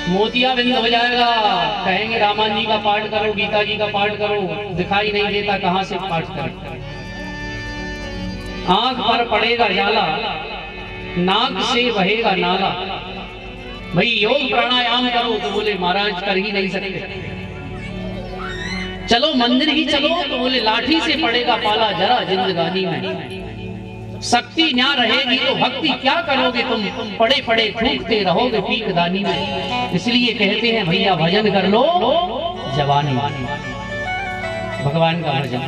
मोतिया बिंद हो जाएगा, कहेंगे रामायण जी का पाठ करो, गीता जी का पाठ करो, दिखाई नहीं देता कहां से पाठ करें। आंख पर पड़ेगा जाला, नाक से बहेगा नाला। भाई योग प्राणायाम करो तो बोले महाराज कर ही नहीं सकते। चलो मंदिर ही चलो तो बोले लाठी से पड़ेगा पाला जरा जिंदगानी में। शक्ति ना रहेगी तो भक्ति क्या करोगे तुम, पड़े पड़े फूकते रहोगे पीकदानी में। इसलिए कहते हैं भैया भजन कर लो जवानी, भगवान का भजन।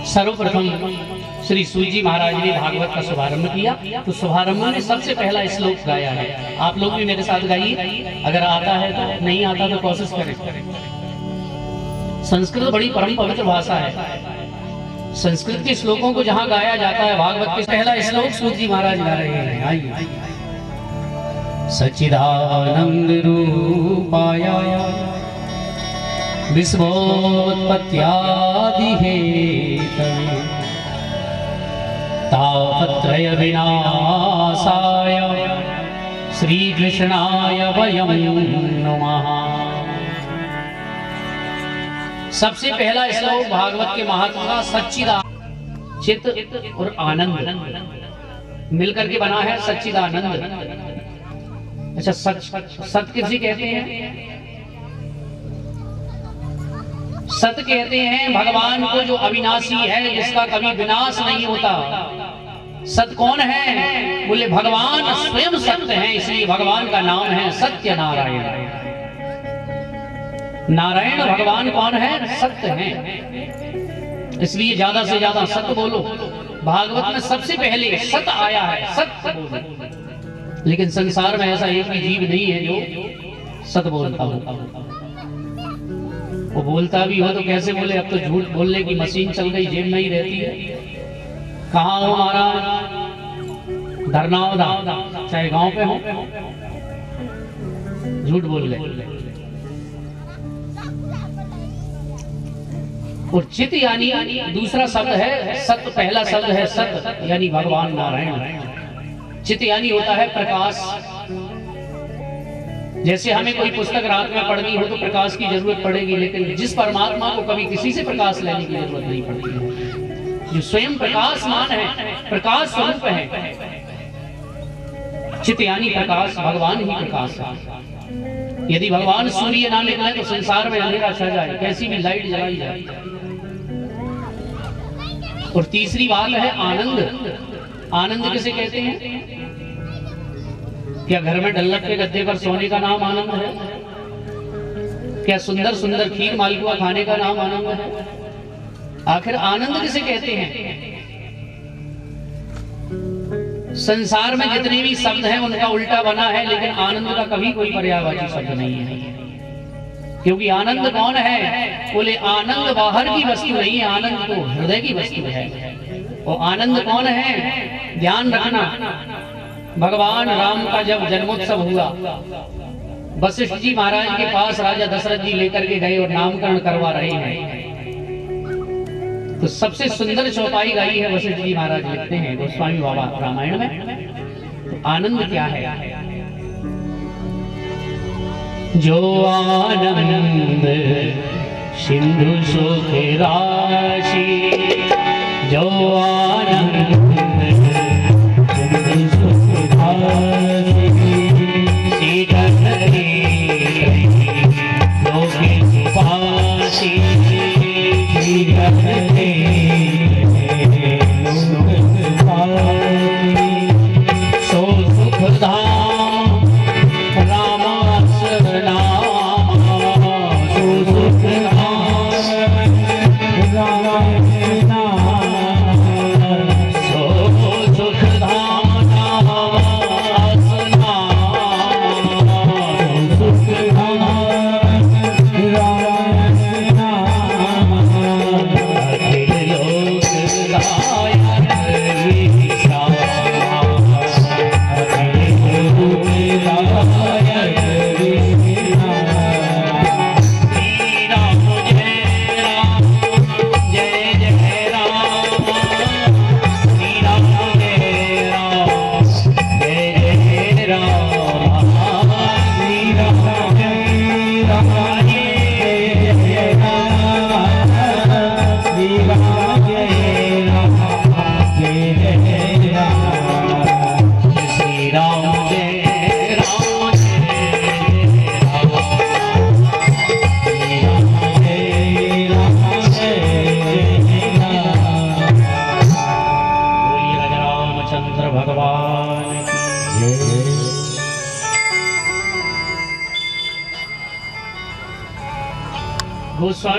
सर्वप्रथम श्री सूजी महाराज ने भागवत का शुभारंभ किया, तो शुभारंभ में सबसे पहला श्लोक गाया है। आप लोग भी मेरे साथ गाइए, अगर आता है तो, नहीं आता तो कोशिश करें। संस्कृत बड़ी परम पवित्र भाषा है। संस्कृत के श्लोकों को जहां गाया जाता है, भागवत के पहला श्लोक सूजी महाराज गा रहे हैं। आइए। सच्चिदानंद रूपाय विश्वोत्पत्त्यादि हेतवे तापत्रय विनाशाय श्री कृष्णाय वयं नमः। सबसे पहला श्लोक भागवत के महात्मा का सच्चिदानंद, चित और आनंद मिलकर के बना है सच्चिदानंद। अच्छा, सत किसे कहते हैं? सत कहते हैं भगवान को जो अविनाशी है, जिसका कभी विनाश नहीं होता। सत कौन है? बोले भगवान स्वयं सत्य है, इसलिए भगवान का नाम है सत्य नारायण। नारायण भगवान कौन है? सत्य है, इसलिए ज्यादा से ज्यादा सत्य बोलो। भागवत में सबसे पहले सत्य आया है, सत्य बोलो। लेकिन संसार में ऐसा एक भी जीव नहीं है जो सत्य बोलता हो। वो बोलता भी हो तो कैसे बोले? अब तो झूठ बोलने की मशीन चल गई, जेब में ही रहती है। कहाँ हो महाराज? धरना चाहे गांव पे हो, झूठ बोल गए। और चित यानी दूसरा शब्द है सत्य, पहला शब्द है सत्य यानी भगवान नारायण। चित यानी होता है प्रकाश। जैसे हमें कोई पुस्तक रात में पढ़नी हो तो प्रकाश की जरूरत पड़ेगी, लेकिन जिस परमात्मा को कभी किसी से प्रकाश लेने की जरूरत नहीं पड़ती है, जो स्वयं प्रकाशमान है, प्रकाश स्वरूप है। चित यानी प्रकाश, भगवान ही प्रकाश है। यदि भगवान सूर्य ना निकले तो संसार में अंधेरा छा जाए, कैसी भी लाइट जलाई जाए। और तीसरी बात है आनंद। आनंद किसे कहते हैं? क्या घर में डल्लक के गद्दे पर सोने का नाम आनंद है? क्या सुंदर सुंदर खीर मालपुआ खाने का नाम आनंद है? आखिर आनंद किसे कहते हैं? संसार में जितने भी शब्द हैं उनका उल्टा बना है, लेकिन आनंद का कभी कोई पर्यायवाची शब्द नहीं है। क्योंकि आनंद कौन है? बोले आनंद बाहर की वस्तु नहीं है, आनंद तो हृदय की वस्तु है। और आनंद कौन है? ध्यान रखना, भगवान राम का जब जन्मोत्सव हुआ, वशिष्ठ जी महाराज के पास राजा दशरथ जी लेकर के गए और नामकरण करवा रहे हैं। तो सबसे सुंदर चौपाई गाई है वशिष्ठ जी महाराज, लिखते हैं गोस्वामी बाबा रामायण में। तो आनंद क्या है? जो आनंद सिंधु सुख राशि, जो आनंद सिंधु सुख राशि, सीधन लोके सुभाषी, सीधन सो सुख धाम रामास नाम, सो सुख धाम रामास नाम, सो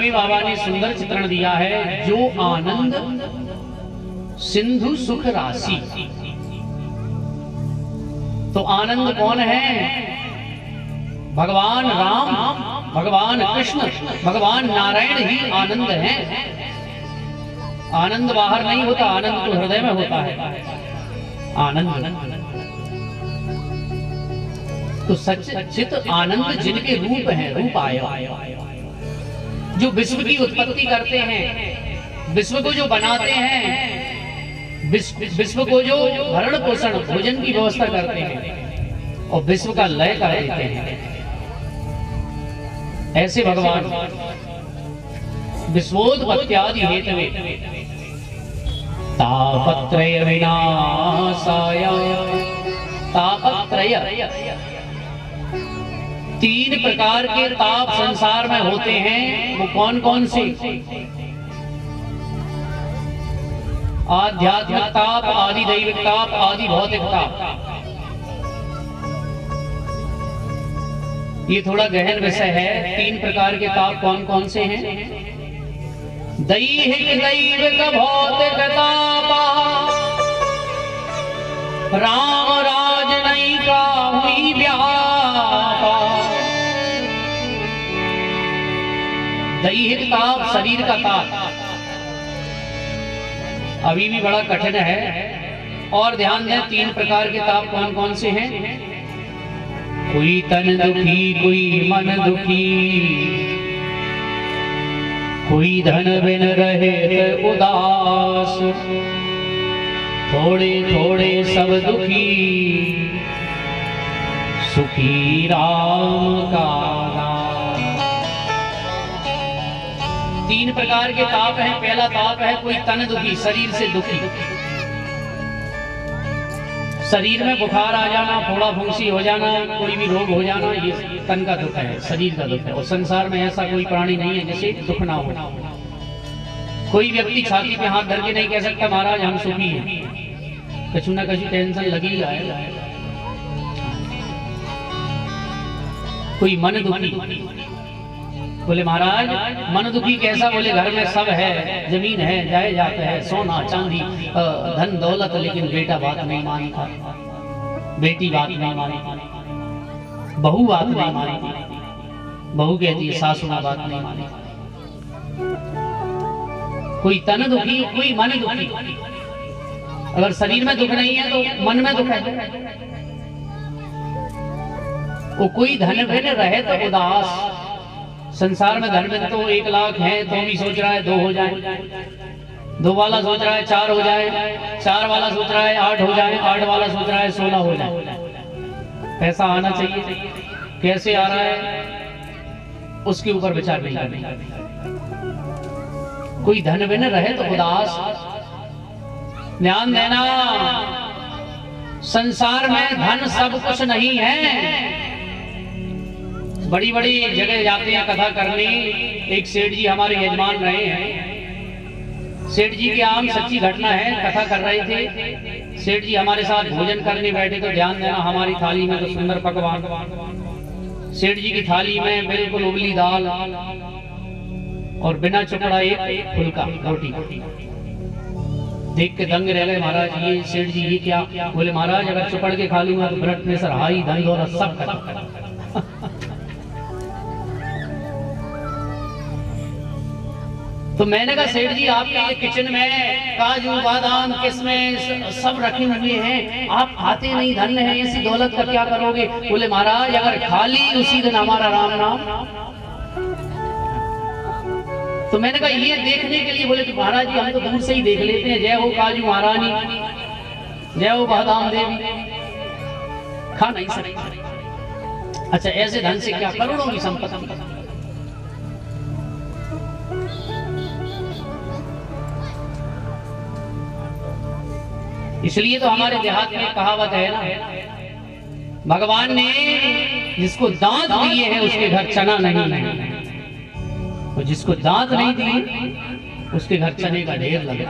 स्वामी बाबा ने सुंदर चित्रण दिया है, जो आनंद सिंधु सुख राशि। तो आनंद कौन है? भगवान राम, भगवान कृष्ण, भगवान नारायण ही आनंद है। आनंद बाहर नहीं होता, आनंद तो हृदय में होता है। आनंद तो सच्चित आनंद जिनके रूप हैं, रूप आया, जो विश्व की उत्पत्ति करते हैं, विश्व को जो बनाते हैं, विश्व को जो भरण पोषण भोजन की व्यवस्था करते हैं और विश्व का लय कर देते हैं, ऐसे भगवान विश्वोत्पत्त्यादि हेतवे तापत्रय विनाशाय। तापत्रय, तीन प्रकार के ताप संसार में होते हैं। वो कौन कौन से? आध्यात्मिक ताप, आदि दैविक ताप, आदि भौतिक ताप। ये थोड़ा गहन विषय है। तीन प्रकार के ताप कौन कौन से हैं? दैहिक दैविक भौतिक तापा, राम राज नहीं का हुई व्यापा। दैहिक ताप, शरीर का ताप अभी भी बड़ा कठिन है। और ध्यान दें, तीन प्रकार के ताप कौन कौन से हैं? कोई तन दुखी, कोई मन दुखी, कोई धन बिन रहे उदास, थोड़े थोड़े सब दुखी, सुखी राम का नाम। तीन प्रकार के ताप हैं। पहला ताप है कोई तन दुखी, शरीर से दुखी। शरीर में बुखार आ जाना, फोड़ा फुंसी हो जाना, कोई भी रोग हो जाना, ये तन का दुख है, शरीर का दुख है। और संसार में ऐसा कोई प्राणी नहीं है जिसे दुख ना हो। कोई व्यक्ति छाती पे हाथ धर के नहीं कह सकता महाराज हम सुखी हैं। कछु ना कछु टेंशन लगी है। कोई मन दुखी, बोले महाराज मन दुखी कैसा? बोले घर में सब है, जमीन है, जायदाद है, सोना चांदी, धन दौलत, लेकिन बेटा बात नहीं मानता, बेटी बात नहीं मानती, बहू बात नहीं मानती, बहू कहती है सासू माँ बात नहीं मानती। कोई तन दुखी, कोई मन दुखी। अगर शरीर में दुख नहीं है तो मन में दुख है। वो कोई धन बिन रहे तो उदास। संसार में धन बिन तो 1 लाख है तो भी सोच रहा है 2 हो जाए, 2 वाला सोच रहा है 4 हो जाए, 4 वाला सोच रहा है 8 हो जाए, 8 वाला सोच रहा है 16 हो जाए। पैसा आना चाहिए, कैसे आ रहा है उसके ऊपर विचार नहीं करना। कोई धन बिन रहे तो उदास। ध्यान देना, संसार में धन सब कुछ नहीं है। बड़ी बड़ी जगह जाते हैं कथा करने। एक सेठ जी हमारे यजमान रहे हैं। सेठ जी की आम सच्ची घटना है, कथा कर रहे थे। सेठ जी हमारे साथ भोजन करने बैठे तो ध्यान देना, हमारी थाली में तो सुंदर पकवान, सेठ जी की थाली में बिल्कुल उबली दाल और बिना चुपड़ा एक फुल्का रोटी। देख के दंग रह गए महाराज, ये सेठ जी ये क्या? बोले महाराज अगर चुपड़ के खा लूंगा तो ब्लड प्रेशर, हाई, धन दौलत सब खत्म। तो मैंने कहा सेठ जी आपके ये किचन में काजू बादाम किस्में सब रखे हुए हैं, आप खाते नहीं, धन है, ऐसी दौलत का क्या करोगे? बोले महाराज अगर खा ली उसी दिन हमारा राम नाम। तो मैंने कहा ये देखने के लिए? बोले तो महाराज जी हम तो दूर से ही देख लेते हैं, जय हो काजू महारानी, जय हो बादाम देवी, खा नहीं सकते। अच्छा ऐसे धन से क्या? करोड़ों की संपत्ति। इसलिए तो हमारे देहात में कहावत है ना, भगवान ने जिसको दांत दिए हैं उसके घर चना नहीं है, और जिसको दांत नहीं दिए उसके घर चने का ढेर लगा।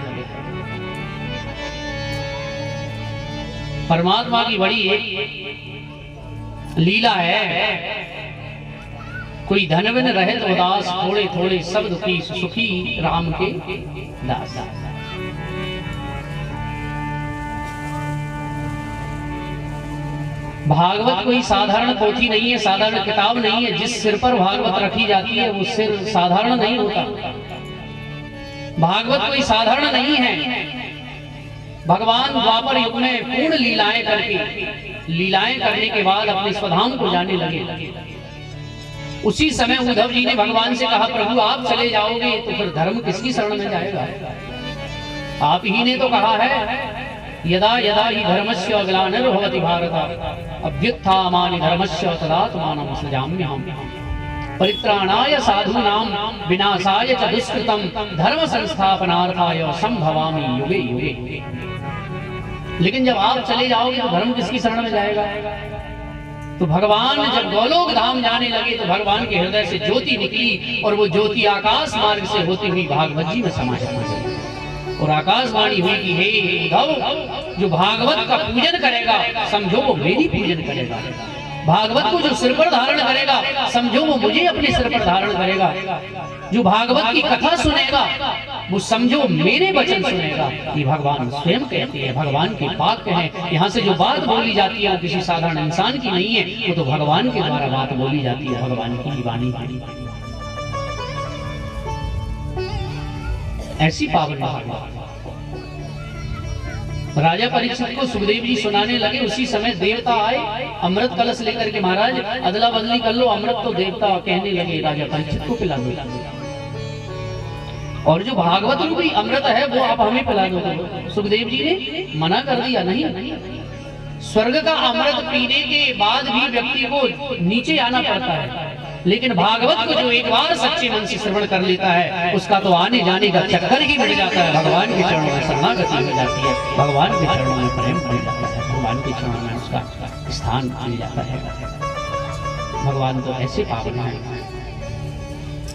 परमात्मा की बड़ी एक लीला है। कोई धन बिन रहे तो उदास, थोड़े थोड़े सब दुखी, सुखी राम के दास। भागवत कोई साधारण पोथी नहीं है, साधारण किताब नहीं है। जिस सिर पर भागवत रखी जाती है वो सिर साधारण नहीं होता। भागवत कोई साधारण नहीं है। भगवान द्वापर युग में पूर्ण लीलाएं करके, लीलाएं करने के बाद अपने स्वधाम को जाने लगे। उसी समय उद्धव जी ने भगवान से कहा, प्रभु आप चले जाओगे तो फिर धर्म किसकी शरण में जाएगा? आप ही ने तो कहा है, यदा यदा ही धर्मस्य ग्लानिर्भवति भारत अभ्युत्थानानि धर्मस्य तदात्मानं सृजाम्यहम् परित्राणाय साधूनां विनाशाय च दुष्कृतं धर्म संस्थापनार्थाय संभवामि युगे युगे। लेकिन जब आप चले जाओगे तो धर्म किसकी शरण में जाएगा? तो भगवान जब गोलोक धाम जाने लगे तो भगवान के हृदय से ज्योति निकली और वो ज्योति आकाश मार्ग से होती हुई भागवत जी में समा गई। और आकाशवाणी हुई कि हे उद्धव, जो भागवत का पूजन करेगा समझो वो मेरी पूजन करेगा। भागवत को जो सिर पर धारण करेगा समझो वो मुझे अपने सिर पर धारण करेगा। जो भागवत की कथा सुनेगा वो समझो मेरे वचन सुनेगा। ये भगवान स्वयं कहते हैं, भगवान के वाक्य हैं। यहाँ से जो बात बोली जाती है वो किसी साधारण इंसान की नहीं है, वो तो भगवान के द्वारा बात बोली जाती है, भगवान की वाणी। ऐसी पावन भागवत। राजा परीक्षित को सुखदेव जी सुनाने लगे। उसी समय देवता आए अमृत कलश लेकर के, महाराज अदला बदली कर लो अमृत। तो देवता कहने लगे राजा परीक्षित को पिला दो, और जो भागवत रूपी अमृत है वो आप हमें पिला दो। सुखदेव जी ने मना कर दिया, नहीं। स्वर्ग का अमृत पीने के बाद भी व्यक्ति को नीचे आना पड़ता है, लेकिन भागवत को जो एक बार सच्चे मन से श्रवण कर लेता है उसका तो आने जाने का चक्कर ही मिट जाता है। भगवान के चरणों में शरणागति हो जाती है, भगवान के चरणों में प्रेम मिल जाता है, भगवान के चरणों में उसका स्थान मिल जाता है। भगवान तो ऐसे पावन है।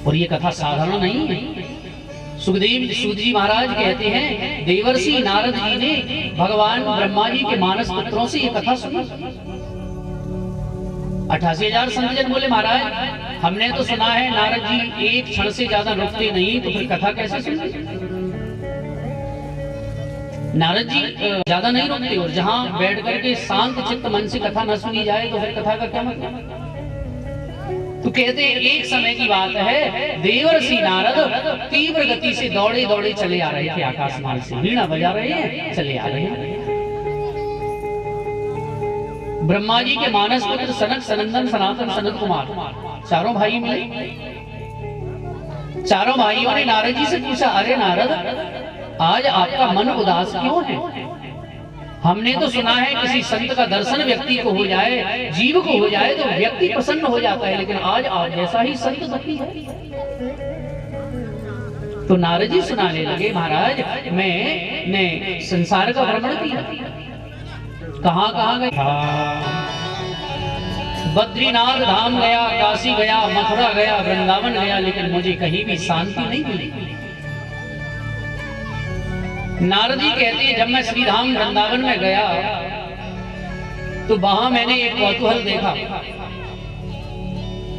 और ये कथा साधारण नहीं है। सुखदेव सूत जी महाराज कहते हैं, देवर्षि नारद जी ने भगवान ब्रह्मा जी के मानस पुत्रों से ये कथा सुनी। 88,000 संतजन बोले, महाराज हमने तो सुना है नारद जी एक क्षण से ज्यादा रुकते नहीं, तो फिर कथा कैसे सुनते? नारद जी ज्यादा नहीं रुकते, और जहां बैठ करके शांत चित्त मन से कथा न सुनी जाए तो फिर कथा का क्या मतलब? तो कहते एक समय की बात है, देवर्षि नारद तीव्र गति से दौड़े दौड़े चले आ रहे थे आकाश मार्ग से, वीणा बजा रहे हैं, चले आ रहे हैं। ब्रह्मा जी के मानस पुत्र सनक, सनंदन, सनातन, सनत कुमार चारों भाई मिले। चारों भाइयों ने नारद जी से पूछा, अरे नारद आज आपका मन उदास क्यों है? हमने तो सुना है किसी संत का दर्शन व्यक्ति को हो जाए, जीव को हो जाए तो व्यक्ति प्रसन्न हो जाता है, लेकिन आज आप जैसा ही संत दुखी है। तो नारद जी सुनाने लगे, महाराज मैंने संसार का भ्रमण किया, कहां कहां गया, बद्रीनाथ धाम गया, काशी गया, मथुरा गया, वृंदावन गया, लेकिन मुझे कहीं भी शांति नहीं मिली। नारद जी कहते हैं, जब मैं श्रीधाम वृंदावन में गया तो वहां मैंने एक कौतूहल देखा।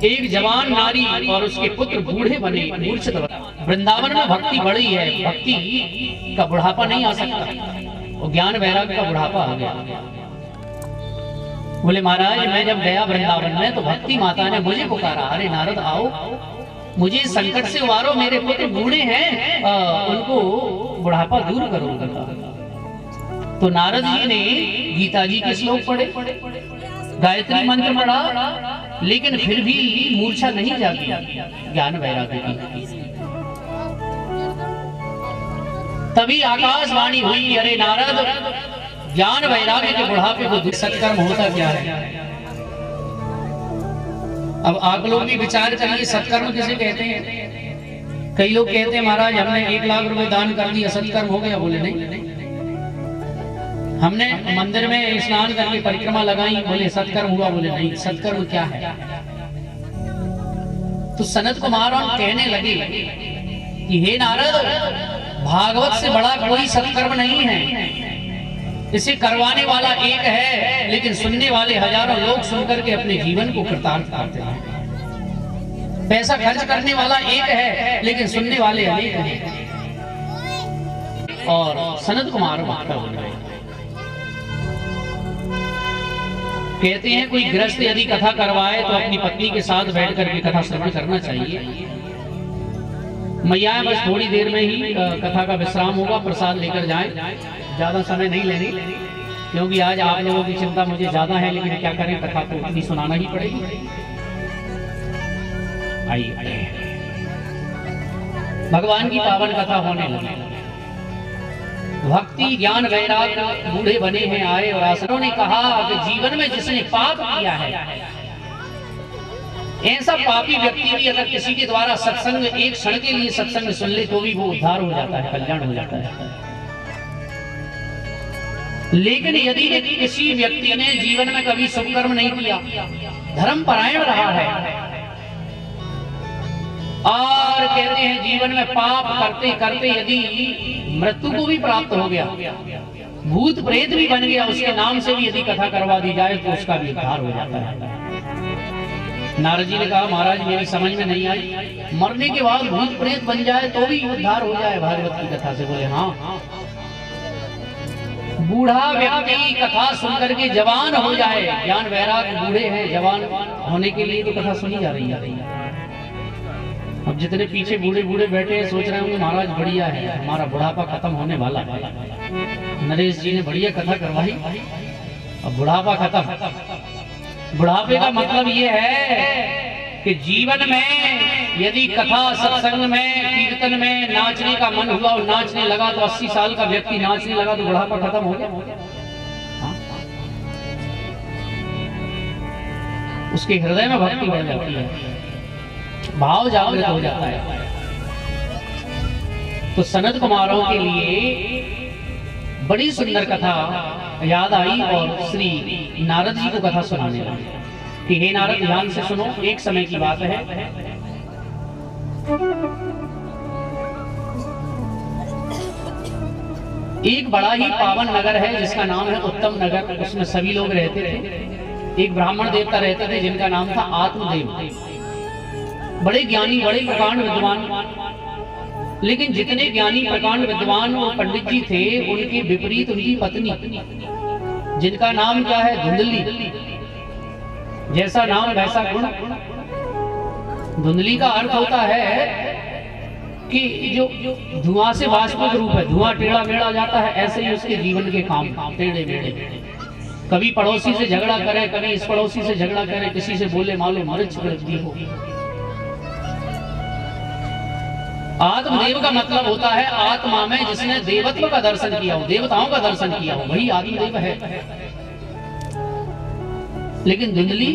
एक जवान नारी और उसके पुत्र बूढ़े बने, मूर्छित बने। वृंदावन में भक्ति बढ़ी है, भक्ति का बुढ़ापा नहीं आ सकता, और ज्ञान वैराग्य का बुढ़ापा आ गया। बोले महाराज मैं जब गया वृंदावन में तो भक्ति माता ने मुझे पुकारा, अरे नारद आओ, मुझे संकट से उबारो, मेरे पुत्र बूढ़े हैं, उनको बुढ़ापा दूर करो। तो नारद जी ने गीता जी के श्लोक पढ़े, गायत्री मंत्र पढ़ा, लेकिन फिर भी मूर्छा नहीं जागी ज्ञान वैराग्य की। तभी आकाशवाणी हुई, अरे नारद ज्ञान वैराग्य के बुढ़ापे को सत्कर्म होता क्या है? अब आप लोग भी विचार करिए, सत्कर्म किसे कहते हैं? कई लोग कहते हैं महाराज हमने 1 लाख रुपए दान कर दिया, सत्कर्म हो गया। बोले नहीं। हमने मंदिर में स्नान करके परिक्रमा लगाई, बोले सत्कर्म हुआ। बोले नहीं। सत्कर्म क्या है? तो सनत कुमार कहने लगे कि हे नारद, भागवत से बड़ा कोई सत्कर्म नहीं है। इसे करवाने वाला एक है, लेकिन सुनने वाले हजारों लोग सुनकर के अपने जीवन को कृतार्थ करते हैं। पैसा खर्च करने वाला एक है लेकिन सुनने वाले अनेक हैं। और सनत कुमार वक्ता बन गए। कहते हैं कोई गृहस्थ यदि कथा करवाए तो अपनी पत्नी के साथ बैठ करके कथा श्रवण करना चाहिए। मैया बस थोड़ी देर में ही कथा का विश्राम होगा, प्रसाद लेकर जाएं, ज्यादा समय नहीं लेनी, क्योंकि आज आप लोगों की चिंता मुझे ज्यादा है, लेकिन क्या करें, कथा तो इतनी सुनाना ही पड़ेगी। आइए भगवान की पावन कथा होने लगी। भक्ति ज्ञान वैराग बूढ़े बने हैं आए, और आसनों ने कहा कि जीवन में जिसने पाप किया है, ऐसा पापी व्यक्ति भी अगर किसी के द्वारा सत्संग, एक क्षण के लिए सत्संग सुन ले तो भी वो उद्धार हो जाता है, कल्याण हो जाता है। लेकिन यदि किसी व्यक्ति ने जीवन में कभी शुभ कर्म नहीं किया, धर्म परायण रहा है, और कहते हैं जीवन में पाप करते करते यदि मृत्यु को भी प्राप्त हो गया, भूत प्रेत भी बन गया, उसके नाम से भी यदि कथा करवा दी जाए तो उसका भी उद्धार हो जाता है। नारद जी ने कहा महाराज मेरी समझ में नहीं आई, मरने के बाद भूत प्रेत बन जाए तो भी उद्धार हो जाए भागवत की कथा से? बोले हाँ, बूढ़ा व्यक्ति कथा सुन करके जवान हो जाए, ज्ञान वैराग बूढ़े हैं, जवान होने के लिए तो कथा सुनी जा रही है। अब जितने पीछे बूढ़े बूढ़े बैठे हैं सोच रहे होंगे महाराज बढ़िया है, हमारा बुढ़ापा खत्म होने वाला है, नरेश जी ने बढ़िया कथा करवाई, अब बुढ़ापा खत्म। बुढ़ापे का मतलब ये है कि जीवन में यदि कथा सत्संग में कीर्तन में नाचने का मन हुआ और नाचने लगा तो 80 साल का व्यक्ति नाचने लगा तो बुढ़ापा खत्म हो गया। उसके हृदय में भक्ति बढ़ जाती है, भाव जागृत हो जाता है। तो सनत कुमारों के लिए बड़ी सुंदर कथा याद आई और श्री नारद जी को कथा सुनाने लगे कि हे नारद ध्यान से सुनो, एक समय की बात है, एक बड़ा ही पावन नगर है जिसका नाम है उत्तम नगर। उसमें सभी लोग रहते थे। एक ब्राह्मण देवता रहते थे जिनका नाम था आत्मदेव, बड़े ज्ञानी, बड़े प्रकांड विद्वान। लेकिन जितने ज्ञानी प्रकांड विद्वान और पंडित जी थे, उनके विपरीत उनकी पत्नी, जिनका नाम क्या है, धुंधली। जैसा नाम वैसा गुण। धुंधली का अर्थ होता है कि जो धुआं से वाष्पित रूप है, धुआं टेढ़ा मेढ़ा जाता है, ऐसे ही उसके जीवन के काम टेढ़े मेढ़े। कभी पड़ोसी से झगड़ा करे, कभी इस पड़ोसी से झगड़ा करे, किसी से बोले मालूम मर्च गलती हो। आत्मदेव का मतलब होता है आत्मा में जिसने देवत्व का दर्शन किया हो, देवताओं का दर्शन किया हो, वही आत्मदेव है। लेकिन धुंधली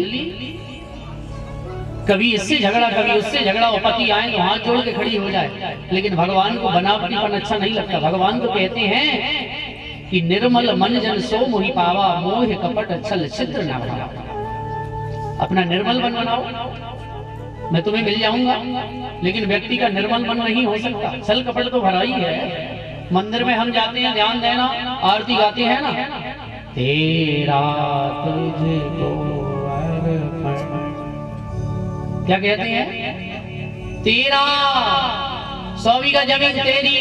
कभी इससे झगड़ा, कभी उससे झगड़ा, और पति आए तो हाथ जोड़ के खड़ी हो जाए। लेकिन भगवान को बनावटीपन अच्छा नहीं लगता। भगवान को कहते हैं कि निर्मल मन जन सो मोहि पावा, मोह कपट छल छिद्र न भावा। अपना निर्मल मन बनाओ, मैं तुम्हें मिल जाऊंगा, लेकिन व्यक्ति का निर्मल मन नहीं हो सकता। छल कपट तो भरा ही है। मंदिर में हम जाते हैं, ध्यान देना, आरती गाते हैं ना, तेरा तुझको अर्पण, क्या कहते हैं, तेरा 100 बीघा जमीन तेरी।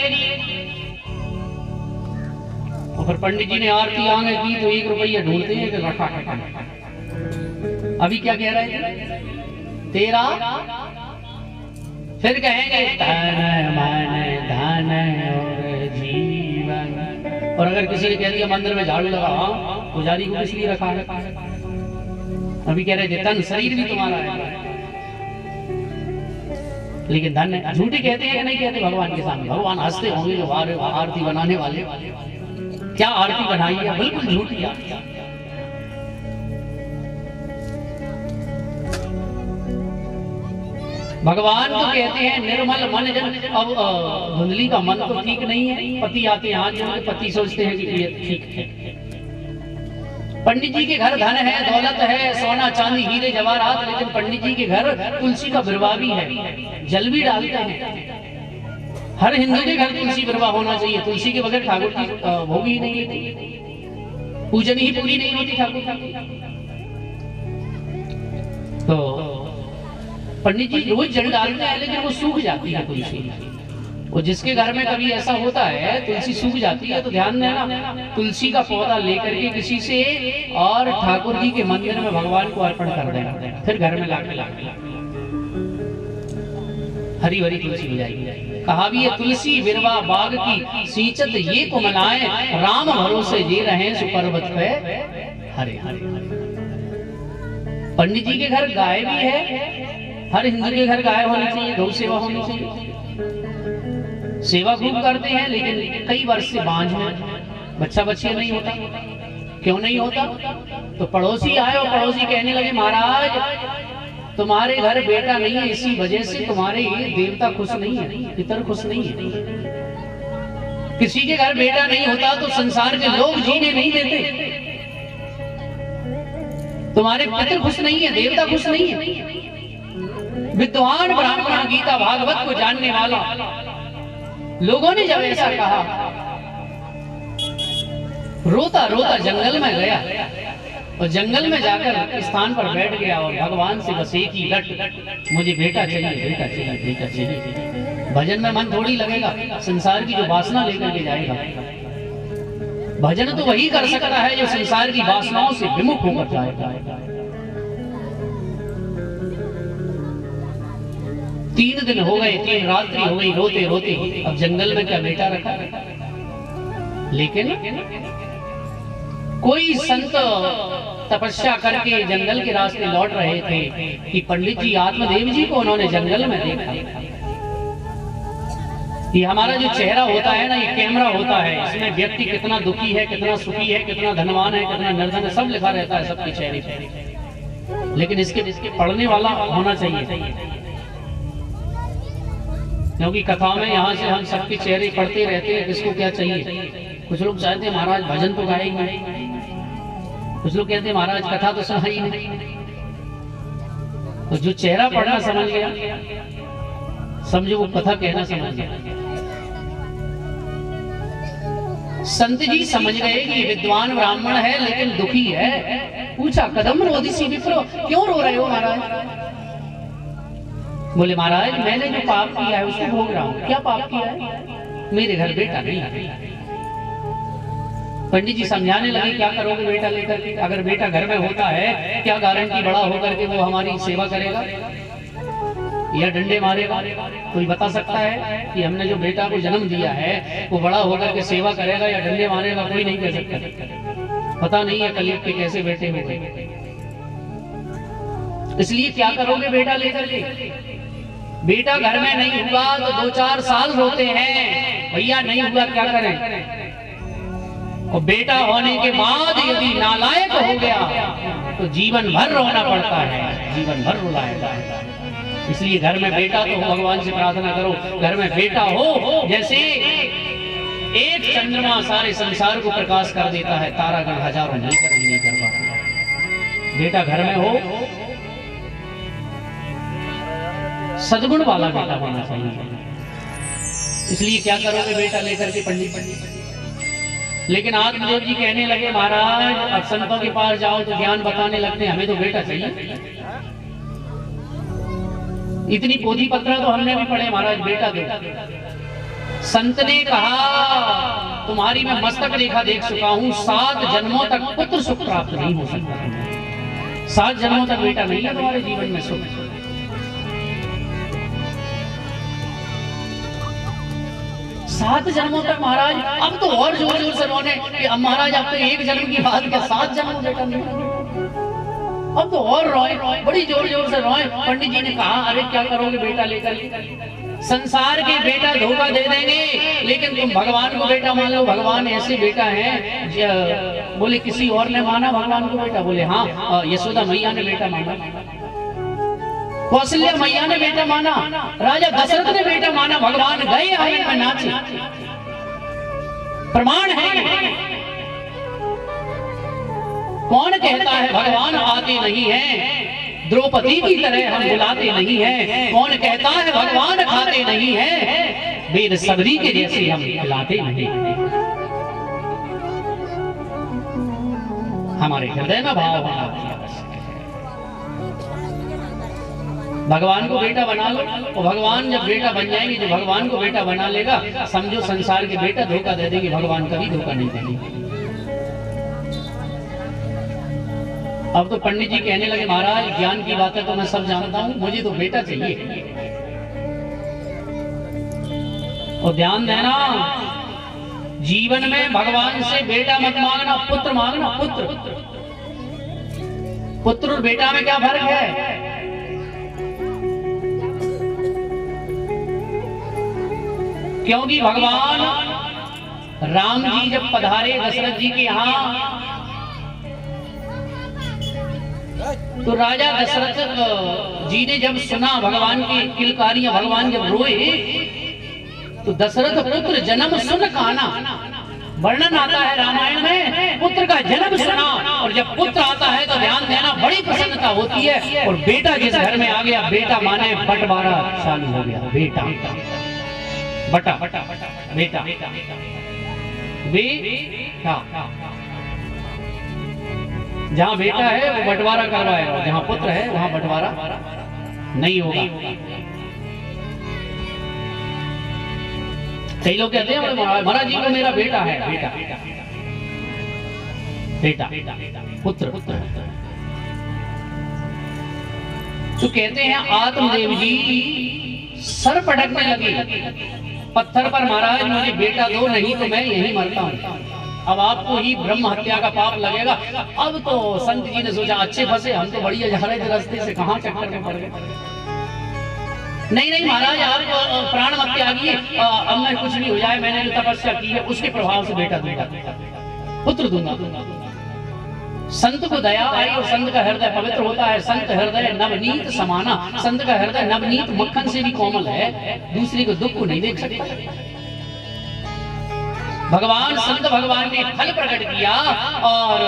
और फिर पंडित जी ने आरती आगे की तो 1 रुपया ढूंढते हैं कि रखा। अभी क्या कह रहे हैं, तेरा, फिर कहेंगे धन मन धन और जीवन। और अगर किसी ने कह दिया मंदिर में झाड़ू लगा, हाँ पुजारी को किस लिए रखा है? अभी कह रहे थे तन शरीर भी तुम्हारा है, लेकिन धन झूठी कहते हैं या नहीं कहते भगवान के सामने? भगवान हंसते होंगे जो आरती बनाने वाले, क्या आरती बनाई है, बिल्कुल झूठी आरती। भगवान तो कहते हैं निर्मल मन जन। अब धुंधली का मन तो ठीक नहीं है। पति आते हैं हाथ जोड़ के, पति सोचते हैं कि ये ठीक है। पंडित जी के घर धन है, दौलत है, सोना चांदी हीरे जवाहरात, लेकिन पंडित जी के घर तुलसी का बिरवा भी है, जल भी डालते हैं। हर हिंदू के घर तुलसी बिरवा होना चाहिए। तुलसी के बगैर ठाकुर जी भोग ही नहीं लेते, पूजन ही पूरी नहीं होती ठाकुर। तो पंडित जी रोज जल डालते हैं लेकिन वो सूख जाती है तुलसी। वो जिसके घर में कभी ऐसा होता है तुलसी सूख जाती है तो ध्यान देना, तुलसी का पौधा लेकर के किसी से और ठाकुर जी के मंदिर में भगवान को अर्पण कर देना, फिर घर में लाके हरी हरी तुलसी हो जाएगी। कहा भी है तुलसी विरवा बाग की सींचत ये कोमलाएं, राम भरोसे ये रहे सुपर्वत पे हरे हरे। पंडित जी के घर गाय भी है, हर हिंदू के घर गाय होनी चाहिए, गौ सेवा होनी चाहिए। सेवा खूब करते हैं लेकिन कई वर्ष से बांझ में बच्चा बच्चियां नहीं होता। क्यों नहीं होता? तो पड़ोसी आए और पड़ोसी कहने लगे महाराज तुम्हारे घर बेटा नहीं है, इसी वजह से तुम्हारे देवता खुश नहीं है, पितर खुश नहीं है। किसी के घर बेटा नहीं होता तो संसार के लोग जीने नहीं देते। तुम्हारे पितर खुश नहीं है, देवता खुश नहीं है। विद्वान ब्राह्मण गीता भागवत को जानने वाला लोगों ने जब ऐसा कहा, रोता रोता जंगल में गया और जंगल में जाकर स्थान पर बैठ गया और भगवान से बस एक ही लट, मुझे बेटा चाहिए, बेटा चाहिए, बेटा चाहिए। भजन में मन थोड़ी लगेगा, संसार की जो वासना लेकर के जाएगा। भजन तो वही कर सकता है जो संसार की वासनाओं से विमुख होकर जाएगा। 3 दिन हो गए, 3 रात्रि हो गई रोते रोते। अब जंगल में क्या बेटा रखा? लेकिन कोई संत तपस्या करके जंगल के रास्ते लौट रहे थे कि पंडित जी आत्मदेव जी को उन्होंने जंगल में देखा। ये हमारा जो चेहरा होता है ना, ये कैमरा होता है, इसमें व्यक्ति कितना दुखी है, कितना सुखी है, कितना धनवान है, कितना निर्धन है, सब लिखा रहता है सबके चेहरे पे। लेकिन इसके पढ़ने वाला होना चाहिए, क्योंकि कथा में यहाँ से हम सबके चेहरे पढ़ते रहते हैं, किसको क्या चाहिए। कुछ लोग चाहते हैं महाराज भजन तो गाएंगे, कुछ लोग कहते हैं महाराज कथा तो सुनाई नहीं। तो जो चेहरा पढ़ना समझ गया, समझो वो कथा कहना समझ गया। संत जी समझ गए कि विद्वान ब्राह्मण है लेकिन दुखी है। पूछा कदम रोदिसी विप्रो, क्यों रो रहे हो महाराज? बोले महाराज मैंने जो पाप किया है उसको भोग रहा हूँ। क्या पाप किया है? मेरे घर बेटा नहीं है। पंडित जी समझाने लगे क्या करोगे बेटा लेकर के? अगर बेटा घर में होता है क्या गारंटी बड़ा होकर के वो हमारी सेवा करेगा या डंडे मारेगा? कोई बता सकता है कि हमने जो बेटा को जन्म दिया है वो बड़ा होकर के सेवा करेगा या डंडे मारेगा? कोई नहीं कह सकता। पता नहीं है कलयुग के कैसे बेटे होंगे। इसलिए क्या करोगे बेटा लेकर के? बेटा घर में नहीं हुआ तो 2-4 साल रोते हैं, भैया नहीं हुआ क्या करें। और बेटा होने के बाद यदि नालायक हो गया तो जीवन भर रोना पड़ता है, जीवन भर रुलाएगा। इसलिए घर में बेटा तो हो, भगवान से प्रार्थना करो घर में बेटा हो। जैसे एक चंद्रमा सारे संसार को प्रकाश कर देता है, तारागण हजारों मिलकर भी नहीं कर पाते। बेटा घर में हो, सद्गुण वाला बेटा होना चाहिए। इसलिए क्या करोगे बेटा लेकर के पंडित? लेकिन आत्मदेव जी कहने लगे महाराज अब संतों के पास जाओ तो ज्ञान बताने लगते हैं, हमें तो बेटा चाहिए। इतनी पोथी पत्र तो हमने भी पढ़े महाराज, बेटा दो। संत ने कहा तुम्हारी मैं मस्तक रेखा देख चुका हूं, 7 जन्मों तक पुत्र सुख प्राप्त नहीं हो सकता। 7 जन्मों तक बेटा नहीं है तुम्हारे जीवन में सुख। 7 जन्मों तक महाराज। अब तो और जोर जोर से रोने कि अब महाराज अब तो 1 जन्म की बात क्या 7 जन्म बेटा नहीं। अब तो और रोए, बड़ी जोर जोर से रोए। पंडित जी ने कहा अरे क्या करोगे बेटा लेकर? संसार के बेटा धोखा दे देंगे लेकिन तुम भगवान को बेटा मान लो। भगवान ऐसे बेटा है। बोले किसी और ने माना भगवान को बेटा? बोले हाँ, यशोदा मैया ने बेटा माना, कौशल्या मैया ने बेटा माना, राजा दशरथ ने बेटा माना। भगवान गए आंगन में नाचे, प्रमाण है। कौन कहता है भगवान आते नहीं है? द्रौपदी की तरह हम बुलाते नहीं है। कौन कहता है भगवान खाते नहीं है? वेद सबरी के जैसे हम खिलाते नहीं। हमारे हृदय में भाव होना। भगवान को बेटा बना लो, और भगवान जब बेटा बन जाएंगे, जो भगवान को बेटा बना लेगा, समझो संसार के बेटा धोखा दे देंगे, भगवान कभी धोखा नहीं देंगे। अब तो पंडित जी कहने लगे, महाराज ज्ञान की बातें तो मैं सब जानता हूं, मुझे तो बेटा चाहिए। और ध्यान देना, जीवन में भगवान से बेटा मत मांगना, पुत्र मांगना। पुत्र पुत्र और बेटा में क्या फर्क है? क्योंकि भगवान राम जी जब पधारे दशरथ जी के यहाँ, तो राजा दशरथ जी ने जब सुना भगवान की किलकारियां, भगवान जब रोए, तो दशरथ पुत्र जन्म सुन काना, वर्णन आता है रामायण में, पुत्र का जन्म सुना। और जब पुत्र आता है तो ध्यान देना, बड़ी प्रसन्नता होती है। और बेटा जिस घर में आ गया, बेटा माने बंटवारा चालू हो गया। बेटा बटा बेटा जहां बेटा है वो बंटवारा करवाएगा, जहां पुत्र है वहां बंटवारा नहीं होगा। कई लोग कहते हैं महाराज जी को मेरा बेटा है, बेटा पुत्र। तो कहते हैं आत्मदेव जी सर पटकने लगे पत्थर पर, महाराज मुझे बेटा दो, नहीं तो मैं यहीं मरता हूं, अब आपको ही ब्रह्म हत्या का पाप लगेगा। अब तो संत जी ने सोचा, अच्छे फंसे, हम तो बढ़िया जा रहे थे रास्ते से, कहां चक्कर में पड़ गए। नहीं महाराज, आप प्राण मत त्यागिए, अब मैं कुछ भी हो जाए, मैंने जो तपस्या की है उसके प्रभाव से बेटा दूंगा, पुत्र दूंगा। संत को दया आई और संत का हृदय पवित्र होता है। संत हृदय नवनीत समाना, संत का हृदय नवनीत मक्खन से भी कोमल है, दूसरे को दुख को नहीं देख सकता। भगवान संत भगवान ने फल प्रकट किया और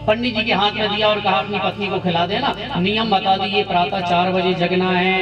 पंडित जी के हाथ में दिया और कहा अपनी पत्नी को खिला देना। नियम बता दिए, प्रातः 4 बजे जगना है।